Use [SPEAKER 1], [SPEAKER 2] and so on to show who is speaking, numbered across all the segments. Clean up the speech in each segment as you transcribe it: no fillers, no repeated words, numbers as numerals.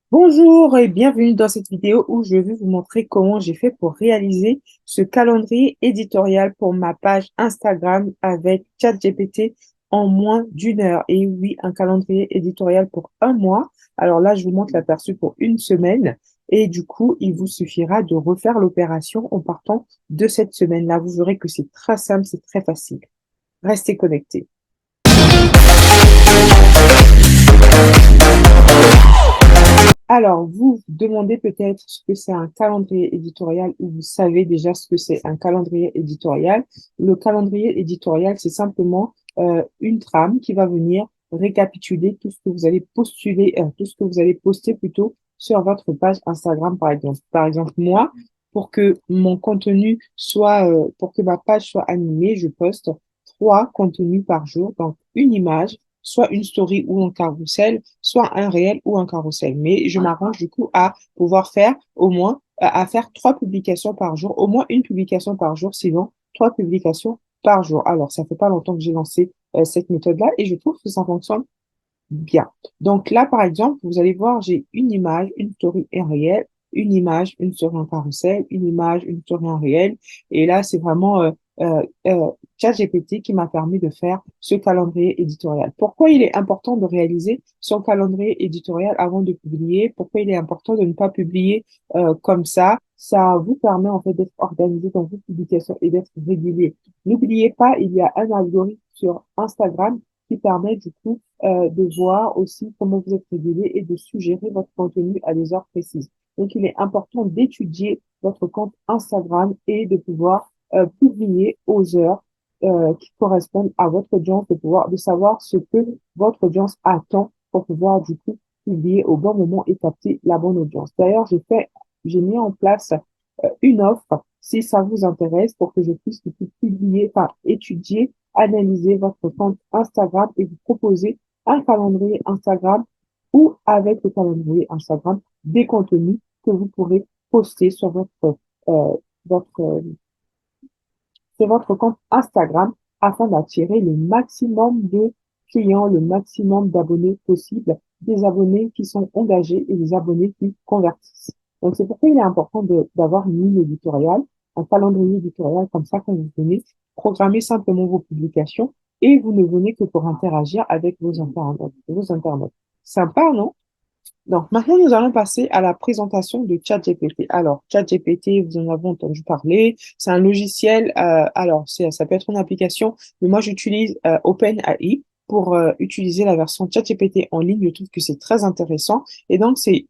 [SPEAKER 1] Bonjour et bienvenue dans cette vidéo où je vais vous montrer comment j'ai fait pour réaliser ce calendrier éditorial pour ma page Instagram avec ChatGPT en moins d'une heure. Et oui, un calendrier éditorial pour un mois. Alors là, je vous montre l'aperçu pour une semaine et du coup, il vous suffira de refaire l'opération en partant de cette semaine-là. Vous verrez que c'est très simple, c'est très facile. Restez connectés. Alors, vous vous demandez peut-être ce que c'est un calendrier éditorial ou vous savez déjà ce que c'est un calendrier éditorial. Le calendrier éditorial, c'est simplement une trame qui va venir récapituler tout ce que vous allez postuler, tout ce que vous allez poster plutôt sur votre page Instagram, par exemple. Par exemple, moi, pour que mon contenu soit, pour que ma page soit animée, je poste 3 contenus par jour, donc une image, soit une story ou un carrousel, soit un réel ou un carrousel. Mais je m'arrange du coup à pouvoir faire au moins, à faire 3 publications par jour, au moins une publication par jour, sinon 3 publications par jour. Alors, ça fait pas longtemps que j'ai lancé cette méthode-là et je trouve que ça fonctionne bien. Donc là, par exemple, vous allez voir, j'ai une image, une story en réel, une image, une story en carrousel, une image, une story en réel. Et là, c'est vraiment ChatGPT qui m'a permis de faire ce calendrier éditorial. Pourquoi il est important de réaliser son calendrier éditorial avant de publier? Pourquoi il est important de ne pas publier comme ça? Ça vous permet en fait d'être organisé dans vos publications et d'être régulier. N'oubliez pas, il y a un algorithme sur Instagram qui permet du coup de voir aussi comment vous êtes régulier et de suggérer votre contenu à des heures précises. Donc, il est important d'étudier votre compte Instagram et de pouvoir publier aux heures qui correspondent à votre audience, de savoir ce que votre audience attend pour pouvoir du coup publier au bon moment et capter la bonne audience. D'ailleurs, j'ai mis en place une offre si ça vous intéresse pour que je puisse du coup publier, enfin étudier, analyser votre compte Instagram et vous proposer un calendrier Instagram ou avec le calendrier Instagram des contenus que vous pourrez poster euh, votre, sur votre compte Instagram afin d'attirer le maximum de clients, le maximum d'abonnés possible, des abonnés qui sont engagés et des abonnés qui convertissent. Donc, c'est pourquoi il est important d'avoir une ligne éditoriale, un calendrier éditorial comme ça quand vous venez programmer simplement vos publications et vous ne venez que pour interagir avec vos internautes. Vos internautes. Sympa, non? Donc, maintenant, nous allons passer à la présentation de ChatGPT. Alors, ChatGPT, vous en avez entendu parler. C'est un logiciel, ça peut être une application, mais moi, j'utilise OpenAI pour utiliser la version ChatGPT en ligne. Je trouve que c'est très intéressant. Et donc, c'est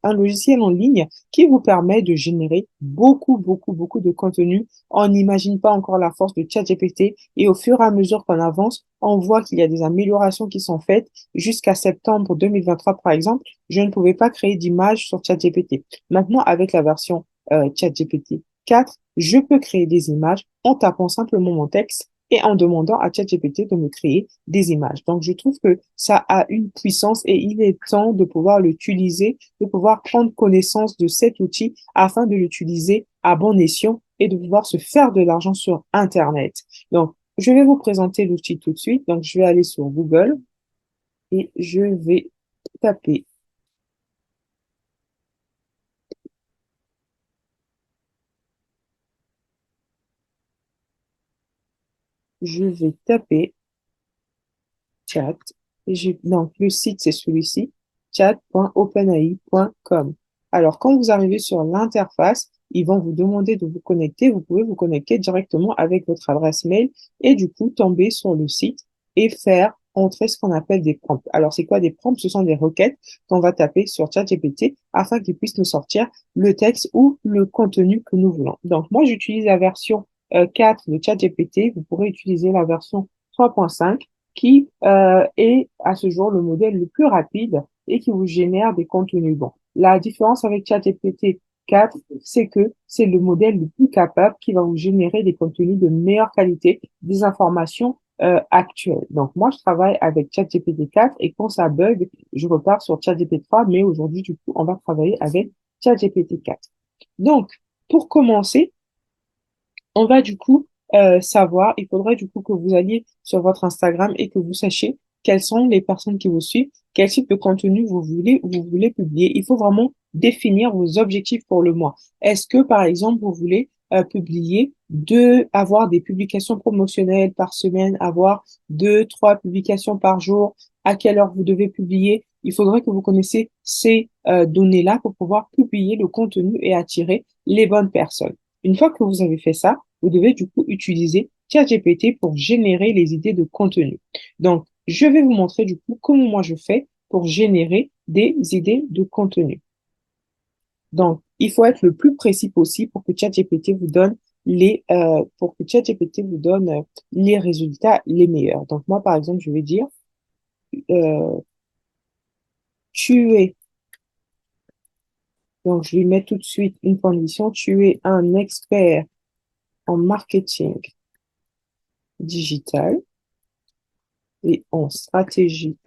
[SPEAKER 1] un logiciel en ligne qui vous permet de générer beaucoup, beaucoup, beaucoup de contenu. On n'imagine pas encore la force de ChatGPT. Et au fur et à mesure qu'on avance, on voit qu'il y a des améliorations qui sont faites jusqu'à septembre 2023, par exemple, je ne pouvais pas créer d'image sur ChatGPT. Maintenant, avec la version ChatGPT 4, je peux créer des images en tapant simplement mon texte et en demandant à ChatGPT de me créer des images. Donc, je trouve que ça a une puissance et il est temps de pouvoir l'utiliser, de pouvoir prendre connaissance de cet outil afin de l'utiliser à bon escient et de pouvoir se faire de l'argent sur Internet. Donc, je vais vous présenter l'outil tout de suite. Donc, je vais aller sur Google et taper, je vais taper chat. Donc, le site, c'est celui-ci, chat.openai.com. Alors, quand vous arrivez sur l'interface, ils vont vous demander de vous connecter. Vous pouvez vous connecter directement avec votre adresse mail et du coup, tomber sur le site et faire entrer ce qu'on appelle des prompts. Alors, c'est quoi des prompts? Ce sont des requêtes qu'on va taper sur ChatGPT afin qu'il puisse nous sortir le texte ou le contenu que nous voulons. Donc, moi, j'utilise la version 4 de ChatGPT. Vous pourrez utiliser la version 3.5 qui est à ce jour le modèle le plus rapide et qui vous génère des contenus bons. La différence avec ChatGPT 4, c'est que c'est le modèle le plus capable qui va vous générer des contenus de meilleure qualité, des informations actuelles. Donc moi, je travaille avec ChatGPT 4 et quand ça bug, je repars sur ChatGPT 3, mais aujourd'hui, du coup, on va travailler avec ChatGPT 4. Donc, pour commencer, on va du coup savoir, il faudrait du coup que vous alliez sur votre Instagram et que vous sachiez quelles sont les personnes qui vous suivent, quel type de contenu vous voulez publier. Il faut vraiment définir vos objectifs pour le mois. Est-ce que, par exemple, vous voulez publier avoir des publications promotionnelles par semaine, avoir deux, trois publications par jour, à quelle heure vous devez publier? Il faudrait que vous connaissiez ces données-là pour pouvoir publier le contenu et attirer les bonnes personnes. Une fois que vous avez fait ça, vous devez du coup utiliser ChatGPT pour générer les idées de contenu. Donc, je vais vous montrer du coup comment moi je fais pour générer des idées de contenu. Donc, il faut être le plus précis possible pour que ChatGPT vous donne les résultats les meilleurs. Donc, moi, par exemple, je vais dire, euh, tu es, donc je lui mets tout de suite une condition, tu es un expert en marketing digital et en stratégie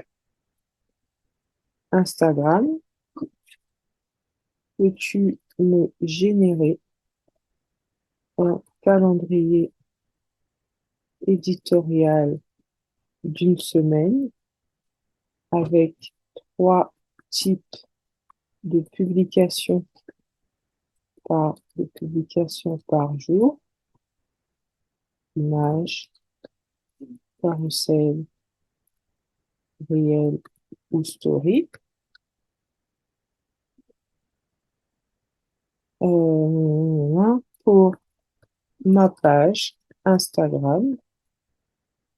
[SPEAKER 1] Instagram. Peux-tu me générer un calendrier éditorial d'une semaine avec trois types de publications par jour, images, carousel, réel ou story. Pour ma page Instagram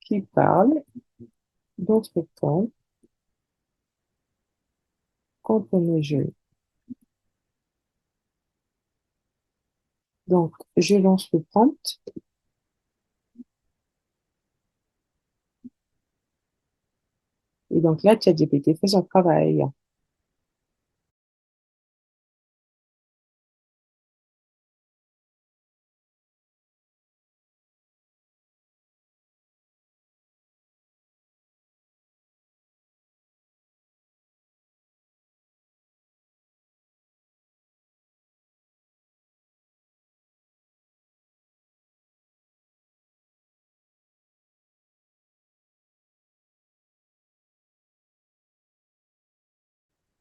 [SPEAKER 1] qui parle d'entreprendre quand on est jeune. Donc, je lance le prompt et donc là, ChatGPT fait son travail.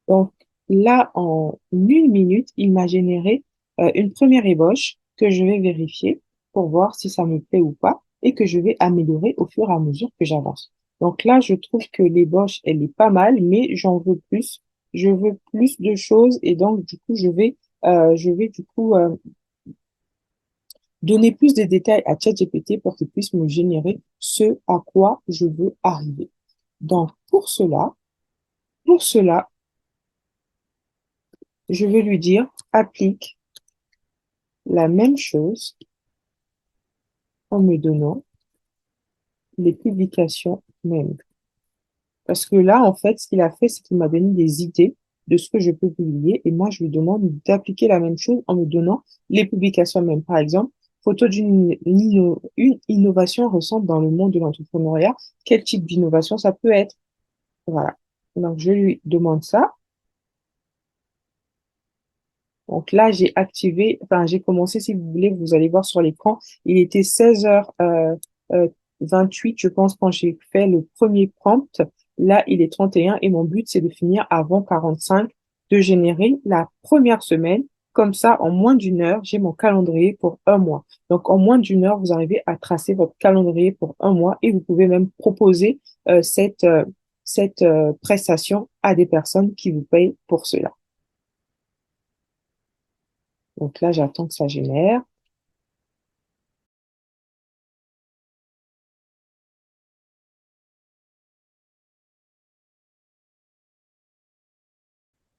[SPEAKER 1] Donc là, en une minute, il m'a généré une première ébauche que je vais vérifier pour voir si ça me plaît ou pas et que je vais améliorer au fur et à mesure que j'avance. Donc là, je trouve que l'ébauche, elle est pas mal, mais j'en veux plus. Je veux plus de choses et donc du coup, je vais du coup donner plus de détails à ChatGPT pour qu'il puisse me générer ce à quoi je veux arriver. Donc pour cela, je vais lui dire applique la même chose en me donnant les publications même. Parce que là, en fait, ce qu'il a fait, c'est qu'il m'a donné des idées de ce que je peux publier et moi, je lui demande d'appliquer la même chose en me donnant les publications même. Par exemple, photo une innovation récente dans le monde de l'entrepreneuriat. Quel type d'innovation ça peut être? Voilà. Donc, je lui demande ça. Donc là, j'ai commencé, si vous voulez, vous allez voir sur l'écran, il était 16h 28, je pense, quand j'ai fait le premier prompt. Là, il est 31 et mon but, c'est de finir avant 45, de générer la première semaine. Comme ça, en moins d'une heure, j'ai mon calendrier pour un mois. Donc, en moins d'une heure, vous arrivez à tracer votre calendrier pour un mois et vous pouvez même proposer cette prestation à des personnes qui vous payent pour cela. Donc là, j'attends que ça génère.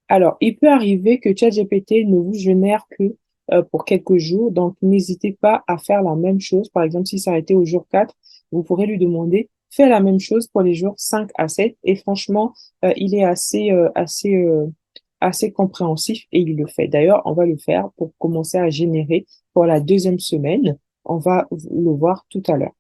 [SPEAKER 1] Alors, il peut arriver que ChatGPT ne vous génère que pour quelques jours. Donc, n'hésitez pas à faire la même chose. Par exemple, si ça a été au jour 4, vous pourrez lui demander, fais la même chose pour les jours 5 à 7. Et franchement, il est assez compréhensif et il le fait. D'ailleurs, on va le faire pour commencer à générer pour la deuxième semaine. On va le voir tout à l'heure.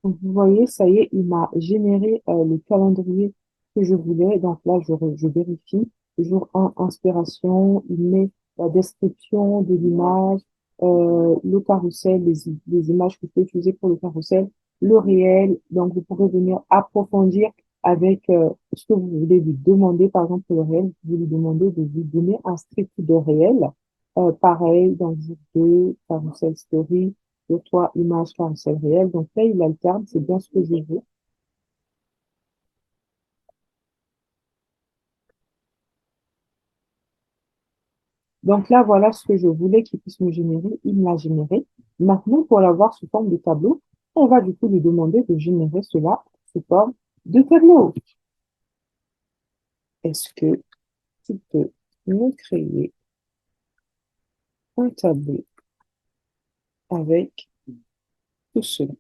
[SPEAKER 1] Donc, vous voyez, ça y est, il m'a généré le calendrier que je voulais. Donc là, je vérifie. Jour 1, inspiration. Il met la description de l'image, le carrousel, les images que je peux utiliser pour le carrousel, le réel. Donc, vous pourrez venir approfondir avec ce que vous voulez lui demander. Par exemple, pour le réel, vous lui demandez de vous donner un script de réel. Pareil, dans jour 2, carrousel story de trois images carrousel réel. Donc là, il alterne, c'est bien ce que je veux. Donc là, voilà ce que je voulais qu'il puisse me générer. Il me l'a généré. Maintenant, pour l'avoir sous forme de tableau, on va du coup lui demander de générer cela sous forme de tableau. Est-ce que tu peux me créer un tableau avec tout cela?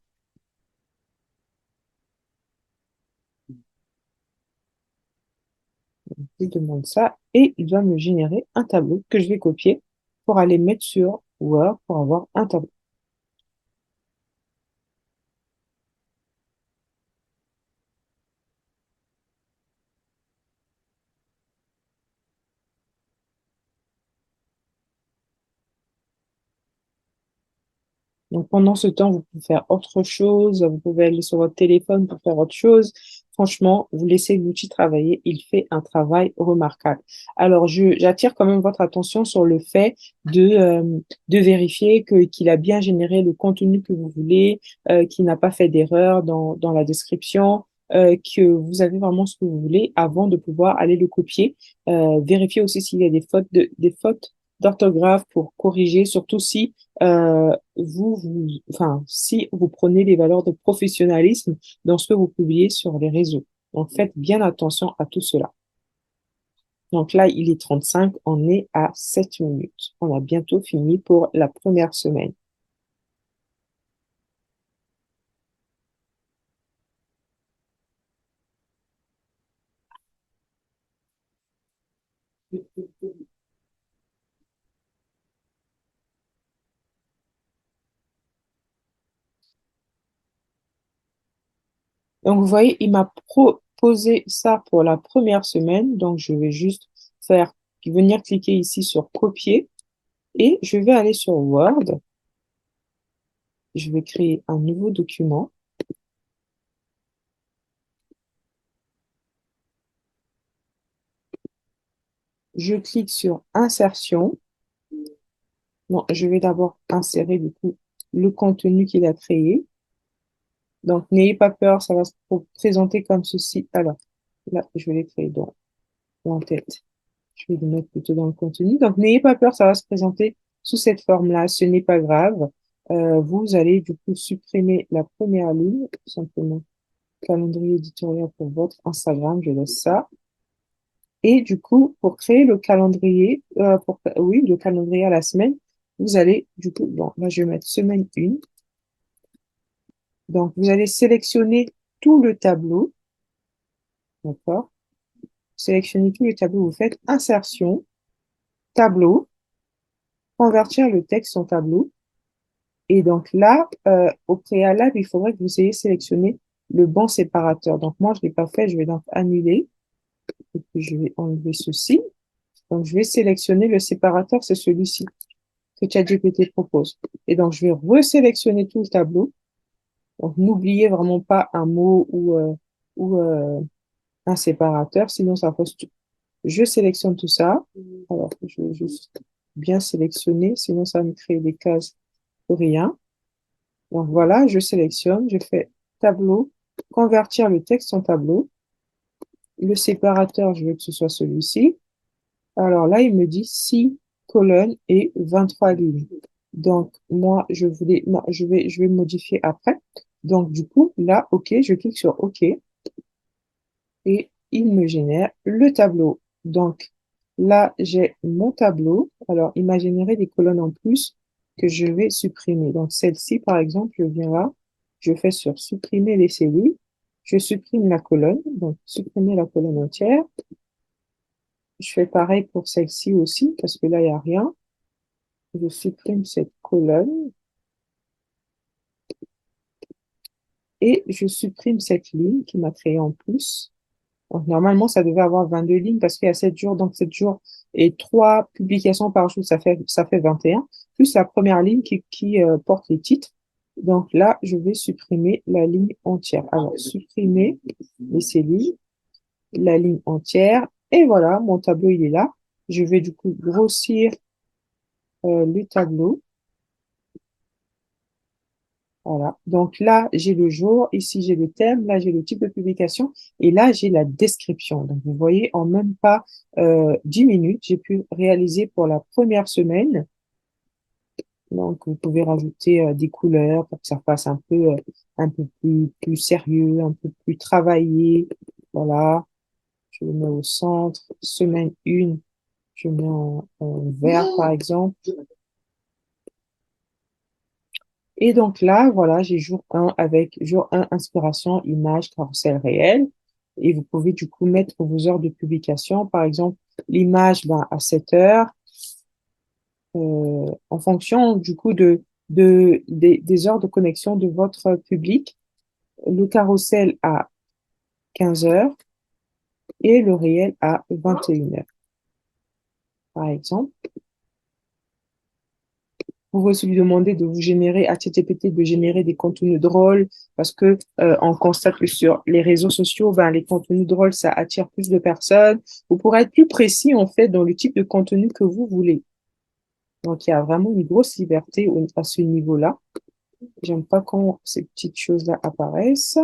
[SPEAKER 1] Je lui demande ça et il va me générer un tableau que je vais copier pour aller mettre sur Word pour avoir un tableau. Donc, pendant ce temps, vous pouvez faire autre chose, vous pouvez aller sur votre téléphone pour faire autre chose. Franchement, vous laissez l'outil travailler, il fait un travail remarquable. Alors, j'attire quand même votre attention sur le fait de vérifier qu'il a bien généré le contenu que vous voulez, qu'il n'a pas fait d'erreur dans la description, que vous avez vraiment ce que vous voulez avant de pouvoir aller le copier. Vérifiez aussi s'il y a des fautes d'orthographe pour corriger, surtout si enfin, si vous prenez les valeurs de professionnalisme dans ce que vous publiez sur les réseaux. Donc, faites bien attention à tout cela. Donc là, il est 35, on est à 7 minutes. On a bientôt fini pour la première semaine. Donc, vous voyez, il m'a proposé ça pour la première semaine. Donc, je vais juste venir cliquer ici sur copier et je vais aller sur Word. Je vais créer un nouveau document. Je clique sur insertion. Bon, je vais d'abord insérer du coup le contenu qu'il a créé. Donc, n'ayez pas peur, ça va se présenter comme ceci. Alors, là, je vais les créer dans la tête. Je vais les mettre plutôt dans le contenu. Donc, n'ayez pas peur, ça va se présenter sous cette forme-là. Ce n'est pas grave. Vous allez du coup supprimer la première ligne, tout simplement. Calendrier éditorial pour votre Instagram, je laisse ça. Et du coup, pour créer le calendrier, oui, le calendrier à la semaine, vous allez, du coup, bon, là, je vais mettre semaine 1. Donc, vous allez sélectionner tout le tableau, d'accord? Sélectionnez tout le tableau, vous faites insertion, tableau, convertir le texte en tableau. Et donc là, au préalable, il faudrait que vous ayez sélectionné le bon séparateur. Donc, moi, je ne l'ai pas fait, je vais donc annuler. Et puis, je vais enlever ceci. Donc, je vais sélectionner le séparateur, c'est celui-ci que ChatGPT propose. Et donc, je vais resélectionner tout le tableau. Donc, n'oubliez vraiment pas un mot ou un séparateur, sinon ça pose tout. Je sélectionne tout ça. Alors, je vais juste bien sélectionner, sinon ça va me créer des cases pour rien. Donc voilà, je sélectionne, je fais tableau, convertir le texte en tableau. Le séparateur, je veux que ce soit celui-ci. Alors là, il me dit 6 colonnes et 23 lignes. Donc, moi, non, je vais modifier après. Donc, du coup, là, OK, je clique sur OK et il me génère le tableau. Donc, là, j'ai mon tableau. Alors, il m'a généré des colonnes en plus que je vais supprimer. Donc, celle-ci, par exemple, je viens là, je fais sur supprimer les cellules. Je supprime la colonne, donc supprimer la colonne entière. Je fais pareil pour celle-ci aussi, parce que là, il n'y a rien. Je supprime cette colonne et je supprime cette ligne qui m'a créé en plus. Donc, normalement, ça devait avoir 22 lignes parce qu'il y a 7 jours, donc 7 jours et 3 publications par jour, ça fait 21, plus la première ligne qui porte les titres. Donc là, je vais supprimer la ligne entière. Alors, supprimer, laisser ligne, la ligne entière, et voilà, mon tableau, il est là. Je vais du coup grossir le tableau. Voilà. Donc là, j'ai le jour, ici j'ai le thème, là j'ai le type de publication et là j'ai la description. Donc vous voyez, en même pas 10 minutes, j'ai pu réaliser pour la première semaine. Donc vous pouvez rajouter des couleurs pour que ça fasse un peu plus sérieux, un peu plus travaillé. Voilà, je le mets au centre. Semaine 1, je mets en vert par exemple. Et donc là, voilà, j'ai jour 1 avec jour 1, inspiration, image, carrousel réel. Et vous pouvez du coup mettre vos heures de publication. Par exemple, l'image ben, à 7 heures, en fonction du coup des heures de connexion de votre public. Le carrousel à 15 heures et le réel à 21 heures, par exemple. Vous pouvez aussi lui demander de vous générer, à ChatGPT, de générer des contenus drôles parce que on constate que sur les réseaux sociaux, ben, les contenus drôles, ça attire plus de personnes. Vous pourrez être plus précis, en fait, dans le type de contenu que vous voulez. Donc, il y a vraiment une grosse liberté à ce niveau-là. J'aime pas quand ces petites choses-là apparaissent.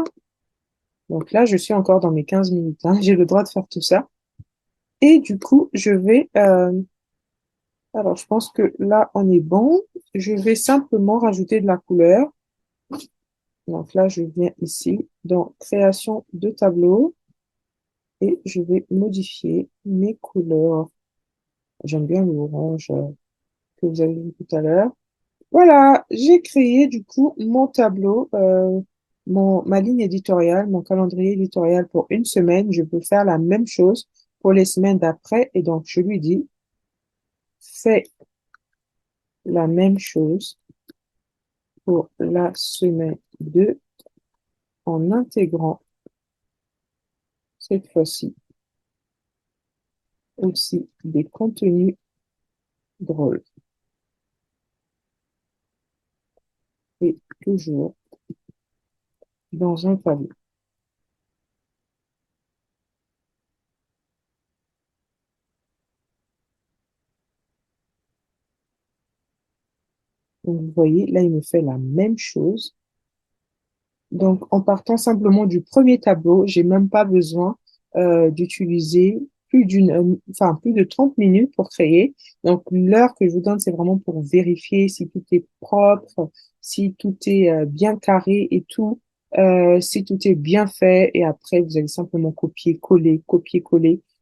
[SPEAKER 1] Donc là, je suis encore dans mes 15 minutes, hein. J'ai le droit de faire tout ça. Et du coup, alors, je pense que là, on est bon. Je vais simplement rajouter de la couleur. Donc là, je viens ici dans création de tableau et je vais modifier mes couleurs. J'aime bien l'orange que vous avez vu tout à l'heure. Voilà, j'ai créé du coup mon tableau, ma ligne éditoriale, mon calendrier éditorial pour une semaine. Je peux faire la même chose pour les semaines d'après. Et donc, je lui dis, fais la même chose pour la semaine 2 en intégrant cette fois-ci aussi des contenus drôles. Et toujours dans un tableau. Donc, vous voyez, là, il me fait la même chose. Donc, en partant simplement du premier tableau, j'ai même pas besoin d'utiliser enfin, plus de 30 minutes pour créer. Donc, l'heure que je vous donne, c'est vraiment pour vérifier si tout est propre, si tout est bien carré et tout, si tout est bien fait. Et après, vous allez simplement copier, coller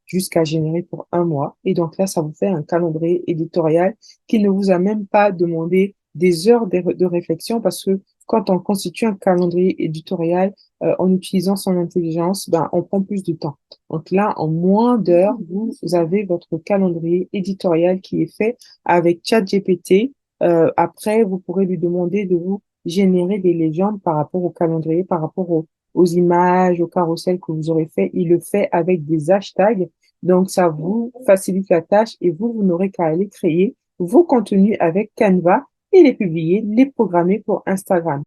[SPEAKER 1] jusqu'à générer pour un mois. Et donc là, ça vous fait un calendrier éditorial qui ne vous a même pas demandé des heures de réflexion parce que quand on constitue un calendrier éditorial en utilisant son intelligence, ben, on prend plus de temps. Donc là, en moins d'heures, vous avez votre calendrier éditorial qui est fait avec ChatGPT. Après, vous pourrez lui demander de vous générer des légendes par rapport au calendrier, par rapport aux images, au carrousel que vous aurez fait. Il le fait avec des hashtags. Donc, ça vous facilite la tâche et vous n'aurez qu'à aller créer vos contenus avec Canva et les publier, les programmer pour Instagram.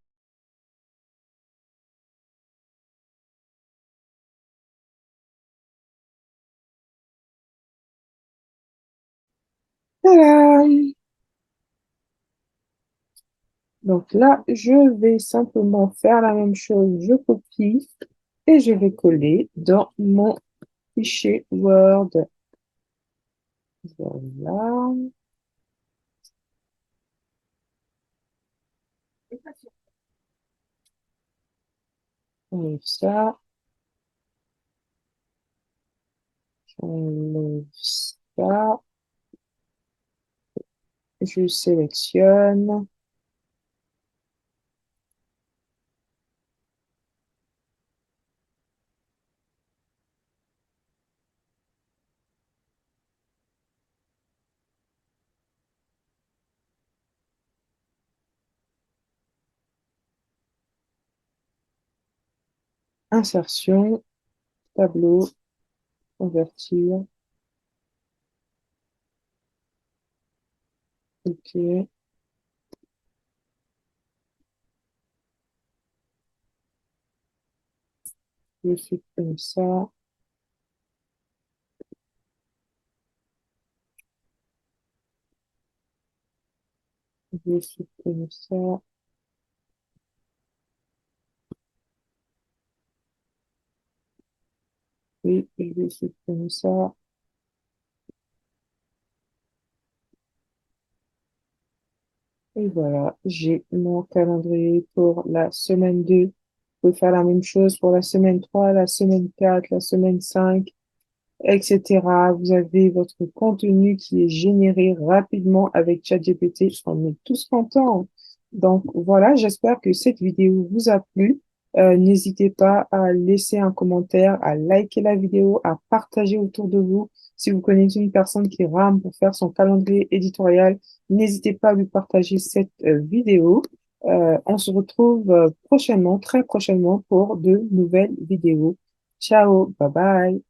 [SPEAKER 1] Tadam! Donc là, je vais simplement faire la même chose. Je copie et je vais coller dans mon fichier Word. Voilà. J'enlève ça. J'enlève ça. Je sélectionne. insertion, tableau, convertir. OK, je fais comme ça, je fais comme ça, oui, je fais comme ça. Et voilà, j'ai mon calendrier pour la semaine 2. Vous pouvez faire la même chose pour la semaine 3, la semaine 4, la semaine 5, etc. Vous avez votre contenu qui est généré rapidement avec ChatGPT. On est tous contents. Donc voilà, j'espère que cette vidéo vous a plu. N'hésitez pas à laisser un commentaire, à liker la vidéo, à partager autour de vous. Si vous connaissez une personne qui rame pour faire son calendrier éditorial, n'hésitez pas à lui partager cette vidéo. On se retrouve prochainement, très prochainement, pour de nouvelles vidéos. Ciao, bye bye.